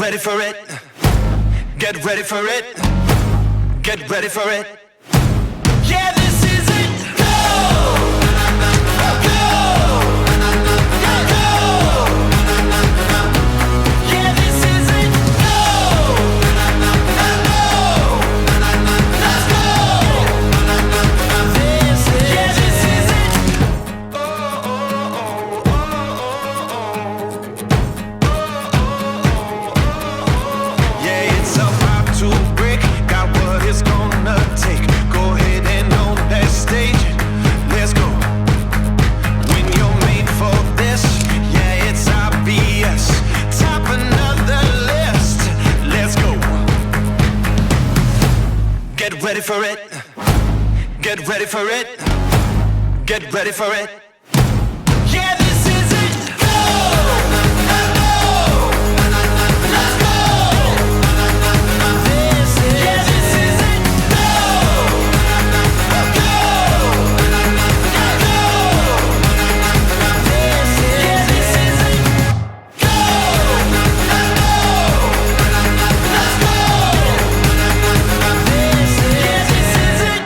ready for it. Get ready for it. Get ready for it. Yeah, this is it. Go! Go! Go! Yeah, this is it. Go! Go! Let's go! This is yeah, this is it. Oh, oh, oh, oh, oh. Yeah, it's about to break. Got what it's gonna take. Go ahead and own that stage. Let's go. When you're made for this, yeah, it's obvious. Top another list. Let's go. Get ready for it. Get ready for it. Get ready for it. Yeah, this is it. Go! Go! Let's go! This is yeah, this is it. Go! Go! Go! This is yeah, this is it. Go! Let's go! This is yeah, this is it.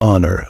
Honor.